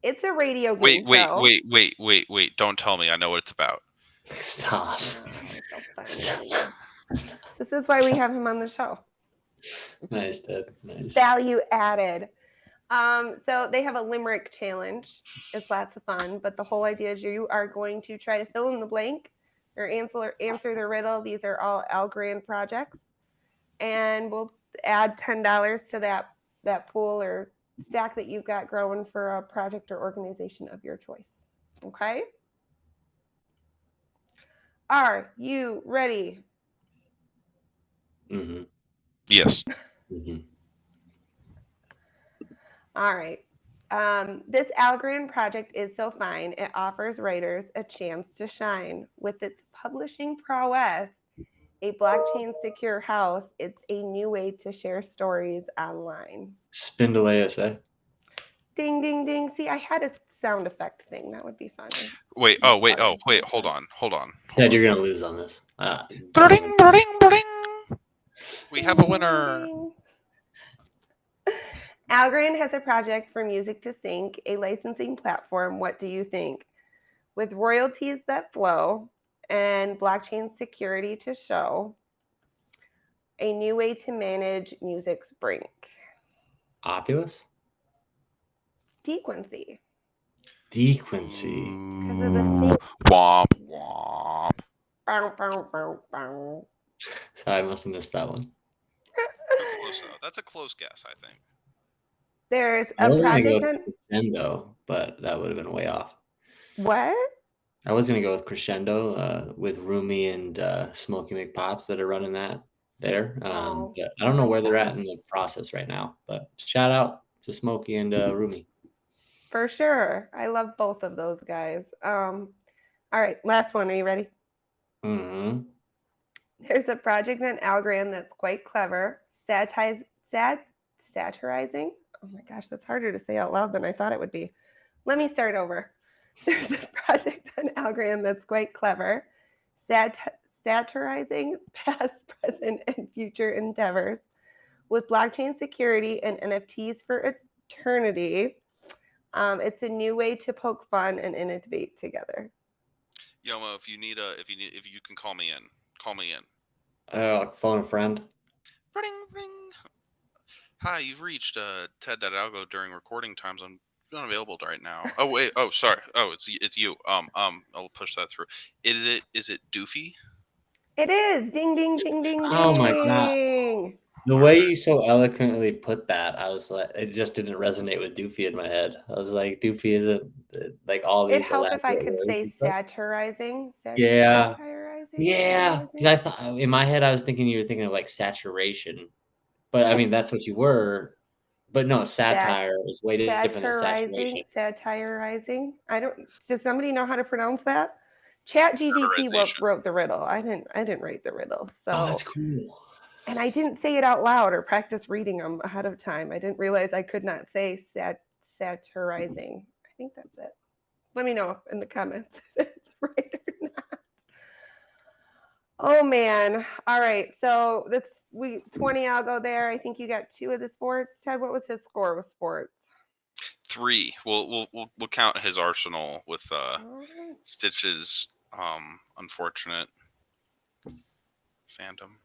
It's a radio game show. Wait. Don't tell me. I know what it's about. Stop. Oh, so funny. This is why we have him on the show. Nice, Ted. Nice. Value added. So they have a Limerick challenge. It's lots of fun, but the whole idea is you are going to try to fill in the blank or answer the riddle. These are all Algorand projects, and we'll add $10 to that pool or stack that you've got growing for a project or organization of your choice. Okay? Are you ready? Mm-hmm. Yes. Mm-hmm. All right. This Algorand project is so fine, it offers writers a chance to shine. With its publishing prowess, a blockchain secure house, it's a new way to share stories online. Spindle ASA. Ding, ding, ding. See, I had a sound effect thing. That would be funny. Wait. Hold on. Ted, you're gonna lose on this. Bring. We have a Ding, winner. ding, ding. Algorand has a project for music to sync, a licensing platform. What do you think? With royalties that flow and blockchain security to show, a new way to manage music's brink. Opulus? Dequency. Dequency. Because of the sync. Womp womp. Bow, bow, bow, bow. Sorry, I must have missed that one. You're close though. That's a close guess, I think. There's I a was gonna go project with on Crescendo, but that would have been way off. what? I was gonna go with Crescendo with Rumi and Smokey McPots that are running that there. Oh, But I don't know my where they're God. at in the process right now. But shout out to Smokey and Rumi. For sure. I love both of those guys. All right, last one. Are you ready? Mm-hmm. There's a project on Algorand that's quite clever, satirizing. Oh my gosh, that's harder to say out loud than I thought it would be. Let me start over. There's a project on Algorand that's quite clever, satirizing past, present, and future endeavors with blockchain security and NFTs for eternity. It's a new way to poke fun and innovate together. Yomo, if you can call me in. Call me in. Phone a friend. Ring, ring. Hi, you've reached Ted.algo during recording times. I'm unavailable right now. Oh wait. Oh sorry. Oh it's you. I'll push that through. Is it Doofy? It is. Ding, ding, ding, ding, Oh my God. ding. The way you so eloquently put that, I was like, it just didn't resonate with Doofy in my head. I was like, Doofy isn't like all It'd these help if I elaborate could words say and stuff. satirizing. Yeah. Satirizing? Yeah. Because I thought in my head, I was thinking you were thinking of like saturation. But I mean, that's what you were. But no, satire is way different than saturation. Satirizing. Does somebody know how to pronounce that? Chat GDP Satirization. wrote the riddle. I didn't write the riddle. So Oh, that's cool. and I didn't say it out loud or practice reading them ahead of time. I didn't realize I could not say satirizing. I think that's it. Let me know in the comments if it's right or not. Oh man. All right. So that's 20 algo there. I think you got 2 of the sports. Ted, what was his score with sports? 3. We'll count his arsenal with Right. Stitch's unfortunate fandom.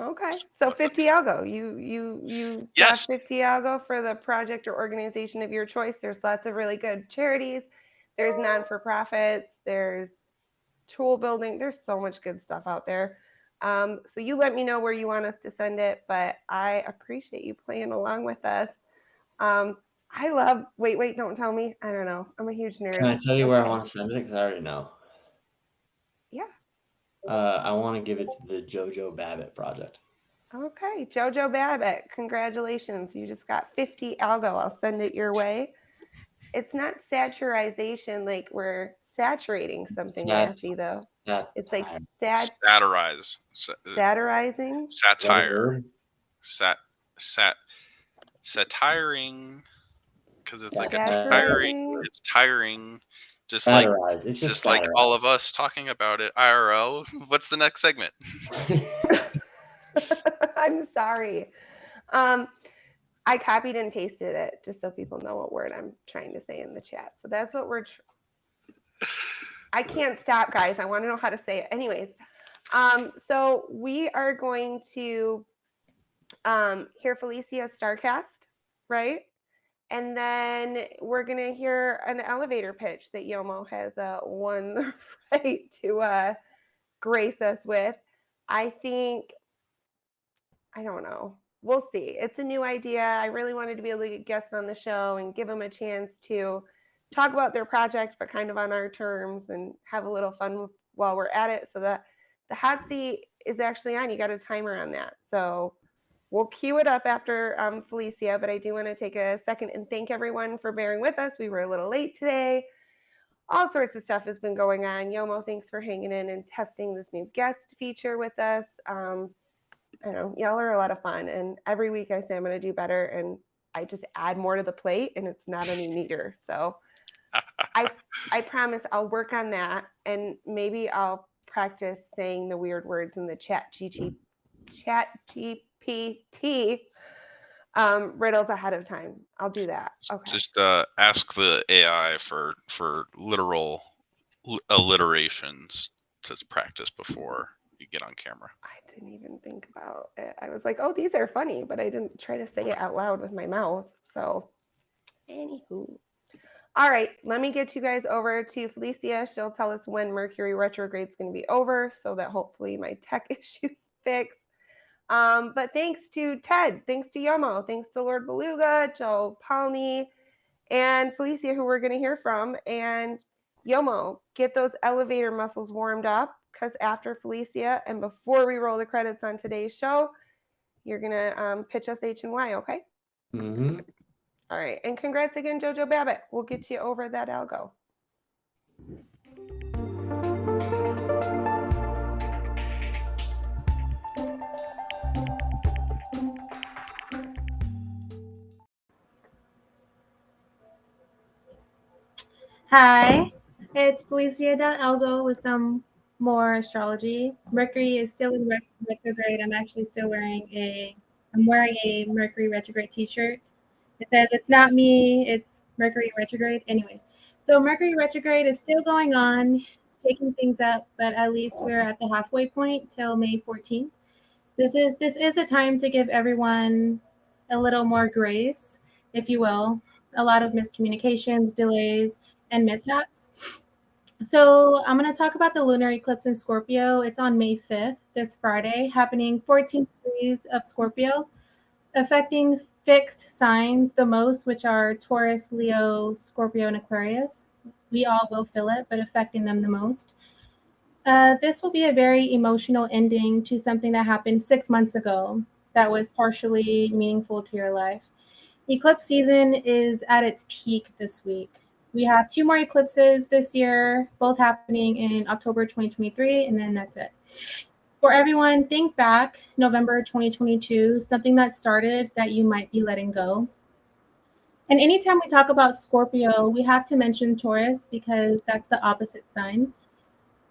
Okay, so 50 algo. You Yes. got 50 algo for the project or organization of your choice. There's lots of really good charities. There's non-for-profits. There's tool building. There's so much good stuff out there. So you let me know where you want us to send it, but I appreciate you playing along with us. I love. Wait, don't tell me. I don't know. I'm a huge nerd. Can I tell you where I want to send it? Because I already know. Yeah. I want to give it to the Jojo Babbitt project. Okay, Jojo Babbitt, congratulations. You just got 50 algo. I'll send it your way. It's not saturization like we're saturating something nasty, though. It's like satirize. Satirizing. Satire. Satiring. Because it's like it's tiring. Just satirize. It's just like all of us talking about it IRL. What's the next segment? I'm sorry. I copied and pasted it just so people know what word I'm trying to say in the chat. So that's what we're. I can't stop, guys. I want to know how to say it. Anyways, so we are going to hear Felicia's Starcast, right? And then we're going to hear an elevator pitch that Yomo has won the right to grace us with. I don't know. We'll see. It's a new idea. I really wanted to be able to get guests on the show and give them a chance to talk about their project, but kind of on our terms and have a little fun while we're at it. So that the hot seat is actually on. You got a timer on that. So we'll cue it up after Felicia, but I do want to take a second and thank everyone for bearing with us. We were a little late today. All sorts of stuff has been going on. Yomo, thanks for hanging in and testing this new guest feature with us. I know y'all are a lot of fun, and every week I say I'm going to do better, and I just add more to the plate, and it's not any neater. So I promise I'll work on that, and maybe I'll practice saying the weird words in the chat GPT riddles ahead of time. I'll do that. Okay. Just ask the AI for literal alliterations to practice before you get on camera. I didn't even think about it. I was like, oh, these are funny, but I didn't try to say it out loud with my mouth. So, anywho. All right, let me get you guys over to Felicia. She'll tell us when Mercury retrograde is going to be over so that hopefully my tech issues fix. But thanks to Ted, thanks to Yomo, thanks to Lord Beluga, Joe Polny, and Felicia, who we're going to hear from. And Yomo, get those elevator muscles warmed up because after Felicia and before we roll the credits on today's show, you're going to pitch us H&Y, okay? Mm-hmm. All right. And congrats again, Jojo Babbitt. We'll get you over that algo. Hi, it's Felicia.algo with some more astrology. Mercury is still in retrograde. I'm actually still wearing a Mercury retrograde t-shirt. It says it's not me, it's Mercury retrograde. Anyways, so Mercury retrograde is still going on, shaking things up, but at least we're at the halfway point till May 14th. This is a time to give everyone a little more grace, if you will. A lot of miscommunications, delays, and mishaps. So I'm going to talk about the lunar eclipse in Scorpio. It's on May 5th, this Friday, happening 14 degrees of Scorpio, affecting fixed signs the most, which are Taurus, Leo, Scorpio, and Aquarius. We all will feel it, but affecting them the most. This will be a very emotional ending to something that happened 6 months ago that was partially meaningful to your life. Eclipse season is at its peak this week. We have 2 more eclipses this year, both happening in October 2023, and then that's it. For everyone, think back November 2022, something that started that you might be letting go. And anytime we talk about Scorpio, we have to mention Taurus because that's the opposite sign.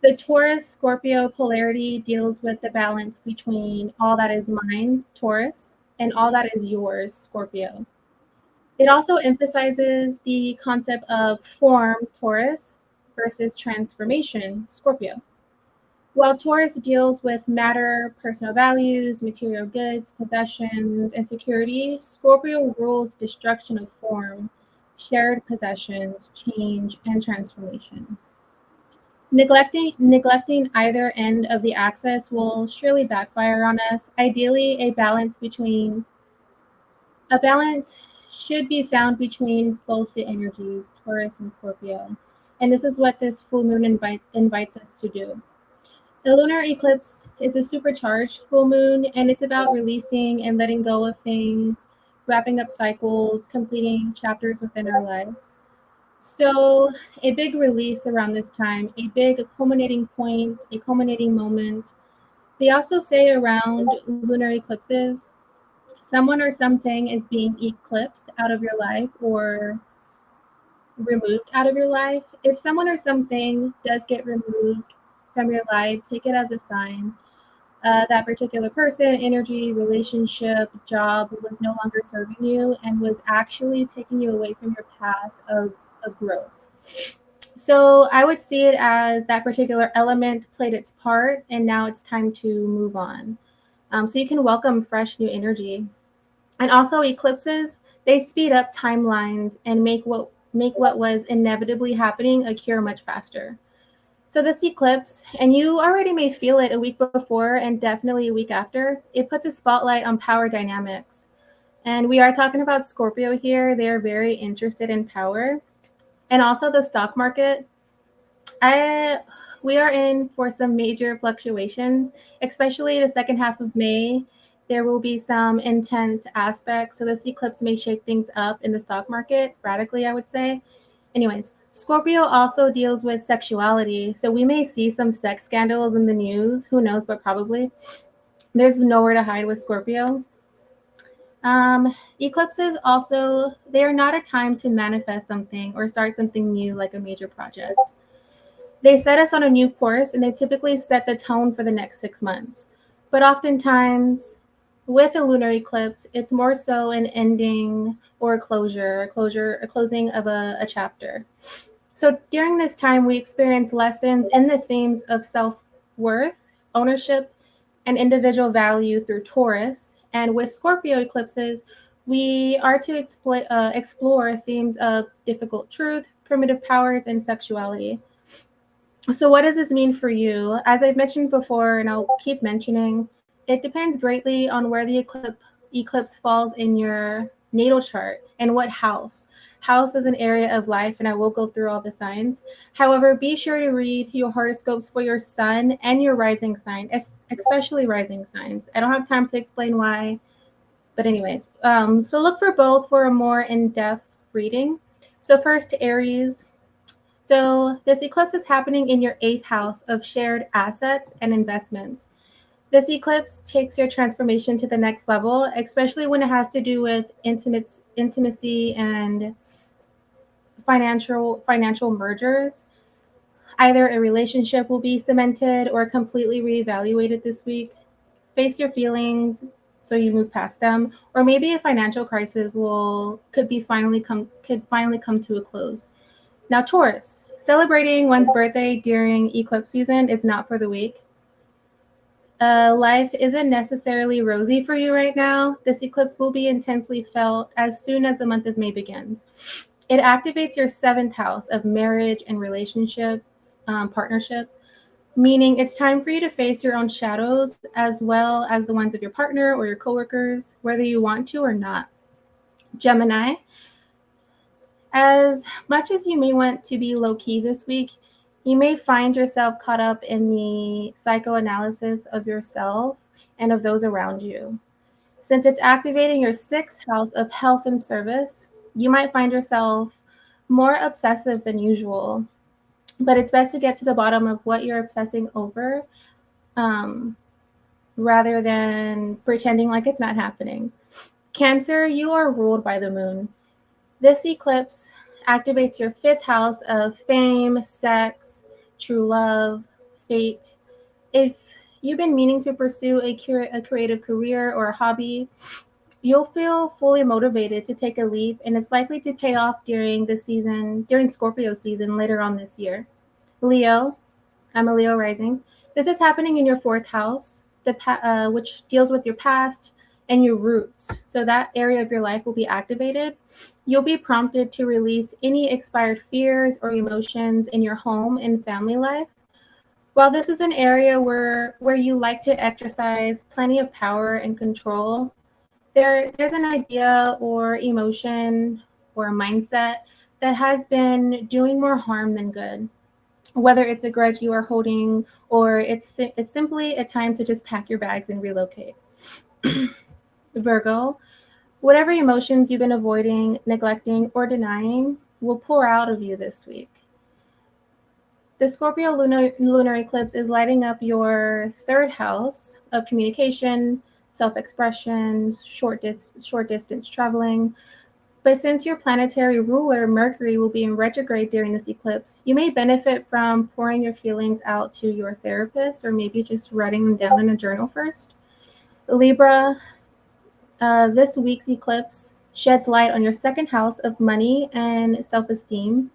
The Taurus Scorpio polarity deals with the balance between all that is mine, Taurus, and all that is yours, Scorpio. It also emphasizes the concept of form, Taurus, versus transformation, Scorpio. While Taurus deals with matter, personal values, material goods, possessions, and security, Scorpio rules destruction of form, shared possessions, change, and transformation. Neglecting either end of the axis will surely backfire on us. Ideally, a balance should be found between both the energies, Taurus and Scorpio. And this is what this full moon invites us to do. The lunar eclipse is a supercharged full moon, and it's about releasing and letting go of things, wrapping up cycles, completing chapters within our lives. So, a big release around this time, a big culminating point, a culminating moment. They also say around lunar eclipses, someone or something is being eclipsed out of your life or removed out of your life. If someone or something does get removed from your life, take it as a sign that particular person, energy, relationship, job was no longer serving you and was actually taking you away from your path of growth. So I would see it as that particular element played its part, and now it's time to move on. So you can welcome fresh new energy. And also eclipses, they speed up timelines and make what was inevitably happening occur much faster. So this eclipse, and you already may feel it a week before and definitely a week after, it puts a spotlight on power dynamics. And we are talking about Scorpio here. They're very interested in power. And also the stock market. We are in for some major fluctuations, especially the second half of May. There will be some intense aspects. So this eclipse may shake things up in the stock market radically, I would say. Anyways, Scorpio also deals with sexuality. So we may see some sex scandals in the news. Who knows, but probably. There's nowhere to hide with Scorpio. Eclipses also, they are not a time to manifest something or start something new like a major project. They set us on a new course and they typically set the tone for the next 6 months. But oftentimes, with a lunar eclipse, it's more so an ending or a closing of a chapter. So during this time, we experience lessons in the themes of self-worth, ownership, and individual value through Taurus. And with Scorpio eclipses, we are to explore themes of difficult truth, primitive powers, and sexuality. So what does this mean for you? As I've mentioned before, and I'll keep mentioning, it depends greatly on where the eclipse falls in your natal chart and what house. House is an area of life, and I will go through all the signs. However, be sure to read your horoscopes for your sun and your rising sign, especially rising signs. I don't have time to explain why, but anyways. So look for both for a more in-depth reading. So first, Aries. So this eclipse is happening in your 8th house of shared assets and investments. This eclipse takes your transformation to the next level, especially when it has to do with intimacy and financial mergers. Either a relationship will be cemented or completely reevaluated this week. Face your feelings so you move past them, or maybe a financial crisis could finally come to a close. Now, Taurus, celebrating one's birthday during eclipse season is not for the weak. Life isn't necessarily rosy for you right now. This eclipse will be intensely felt as soon as the month of May begins. It activates your 7th house of marriage and relationships, partnership, meaning it's time for you to face your own shadows as well as the ones of your partner or your coworkers, whether you want to or not. Gemini, as much as you may want to be low-key this week, you may find yourself caught up in the psychoanalysis of yourself and of those around you. Since it's activating your 6th house of health and service, you might find yourself more obsessive than usual. But it's best to get to the bottom of what you're obsessing over, rather than pretending like it's not happening. Cancer, you are ruled by the moon. This eclipse activates your 5th house of fame, sex, true love, fate. If you've been meaning to pursue a creative career or a hobby, you'll feel fully motivated to take a leap, and it's likely to pay off during Scorpio season later on this year. Leo, I'm a Leo rising. This is happening in your 4th house, which deals with your past and your roots. So that area of your life will be activated. You'll be prompted to release any expired fears or emotions in your home and family life. While this is an area where you like to exercise plenty of power and control, there's an idea or emotion or a mindset that has been doing more harm than good. Whether it's a grudge you are holding or it's simply a time to just pack your bags and relocate. Virgo, whatever emotions you've been avoiding, neglecting, or denying will pour out of you this week. The Scorpio lunar eclipse is lighting up your 3rd house of communication, self-expression, short distance traveling. But since your planetary ruler, Mercury, will be in retrograde during this eclipse, you may benefit from pouring your feelings out to your therapist or maybe just writing them down in a journal first. Libra, this week's eclipse sheds light on your 2nd house of money and self-esteem.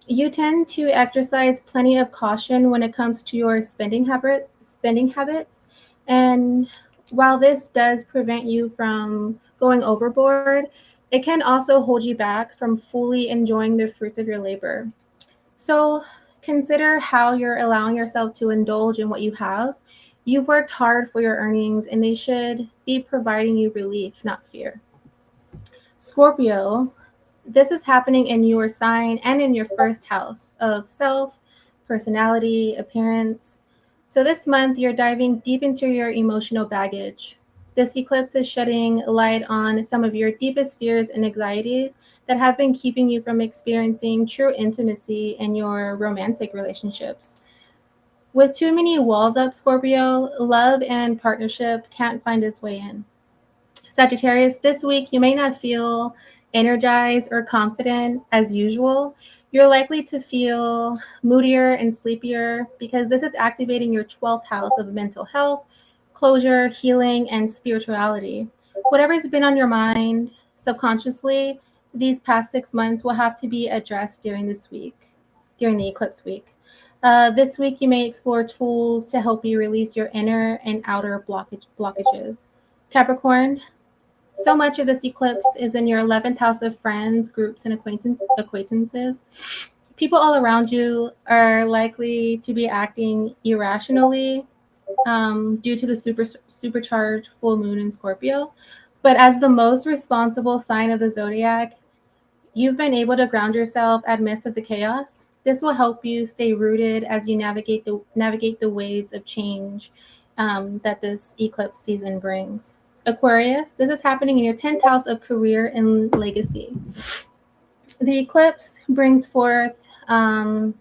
You tend to exercise plenty of caution when it comes to your spending habits. And while this does prevent you from going overboard, it can also hold you back from fully enjoying the fruits of your labor. So consider how you're allowing yourself to indulge in what you have. You've worked hard for your earnings, and they should be providing you relief, not fear. Scorpio, this is happening in your sign and in your 1st house of self, personality, appearance. So this month, you're diving deep into your emotional baggage. This eclipse is shedding light on some of your deepest fears and anxieties that have been keeping you from experiencing true intimacy in your romantic relationships. With too many walls up, Scorpio, love and partnership can't find its way in. Sagittarius, this week you may not feel energized or confident as usual. You're likely to feel moodier and sleepier because this is activating your 12th house of mental health, closure, healing, and spirituality. Whatever's been on your mind subconsciously these past 6 months will have to be addressed during the eclipse week. This week, you may explore tools to help you release your inner and outer blockages. Capricorn, so much of this eclipse is in your 11th house of friends, groups, and acquaintances. People all around you are likely to be acting irrationally due to the supercharged full moon in Scorpio. But as the most responsible sign of the zodiac, you've been able to ground yourself amidst of the chaos. This will help you stay rooted as you navigate the waves of change that this eclipse season brings. Aquarius, this is happening in your 10th house of career and legacy. The eclipse brings forth to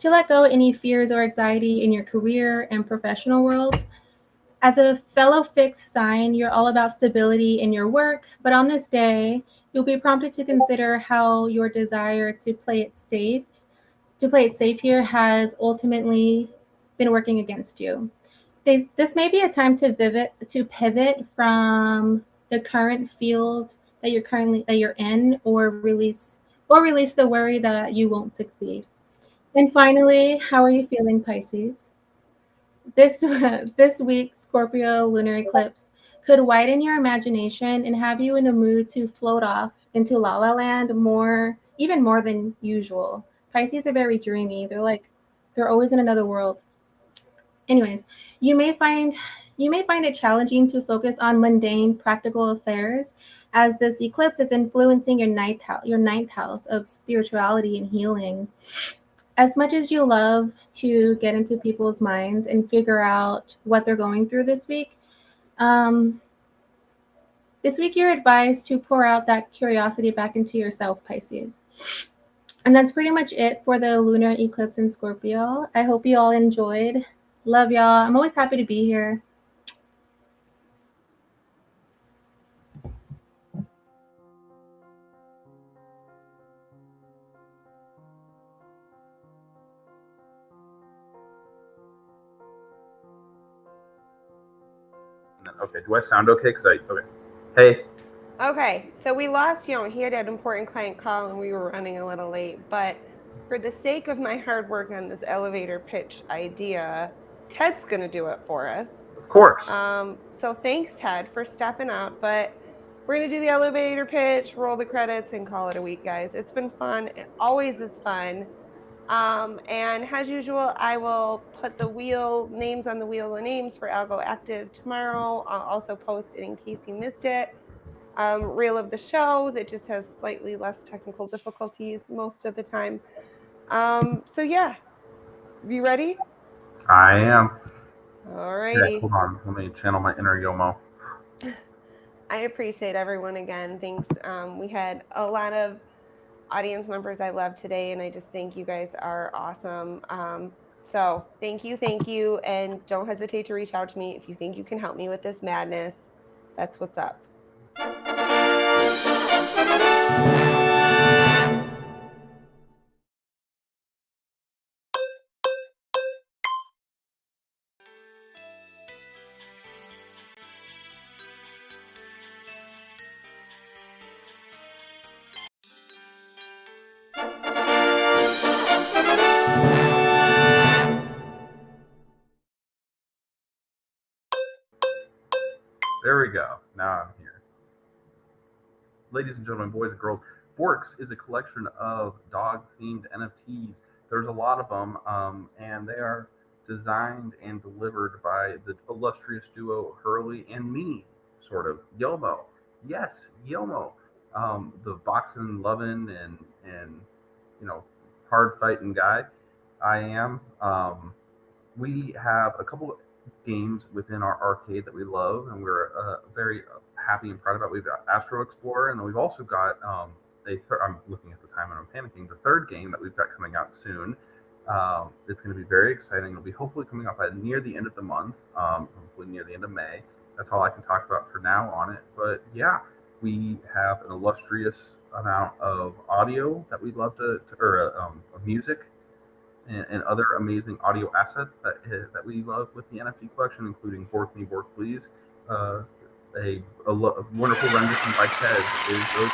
let go any fears or anxiety in your career and professional world. As a fellow fixed sign, you're all about stability in your work, but on this day, you'll be prompted to consider how your desire to play it safe here has ultimately been working against you. This may be a time to pivot from the current field that you're in, or release the worry that you won't succeed. And finally, how are you feeling, Pisces? This week's Scorpio lunar eclipse could widen your imagination and have you in a mood to float off into La La Land even more than usual. Pisces are very dreamy. They're always in another world. Anyways, you may find it challenging to focus on mundane practical affairs as this eclipse is influencing your ninth house of spirituality and healing. As much as you love to get into people's minds and figure out what they're going through um, this week you're advised to pour out that curiosity back into yourself, Pisces. And that's pretty much it for the lunar eclipse in Scorpio. I hope you all enjoyed. Love y'all. I'm always happy to be here. Okay, do I sound okay? Okay. Hey. Okay, so we lost Yomo. He had an important client call and we were running a little late. But for the sake of my hard work on this elevator pitch idea, Ted's going to do it for us. Of course. So thanks, Ted, for stepping up. But we're going to do the elevator pitch, roll the credits, and call it a week, guys. It's been fun. It always is fun. And as usual, I will put the names on the wheel of names for Algo Active tomorrow. I'll also post it in case you missed it. Reel of the show that just has slightly less technical difficulties most of the time. So yeah, you ready? I am. All righty. Yeah, hold on, let me channel my inner Yomo. I appreciate everyone again. Thanks. We had a lot of audience members I love today, and I just think you guys are awesome. So thank you, and don't hesitate to reach out to me if you think you can help me with this madness. That's what's up. There we go. Now I'm here. Ladies and gentlemen, boys and girls, Borks is a collection of dog-themed NFTs. There's a lot of them, and they are designed and delivered by the illustrious duo Hurley and me, sort of. Yomo. Yes, Yomo. The boxing loving and hard fighting guy I am. We have a couple games within our arcade that we love, and we're very happy and proud about. We've got Astro Explorer, and then we've also got I'm looking at the time and I'm panicking. The third game that we've got coming out soon. It's going to be very exciting. It'll be hopefully coming out by near the end of the month, hopefully near the end of May. That's all I can talk about for now on it. But yeah, we have an illustrious amount of audio that we'd love of music and other amazing audio assets that we love with the NFT collection, including Bork Me, Bork Please. A wonderful rendition by Ted is those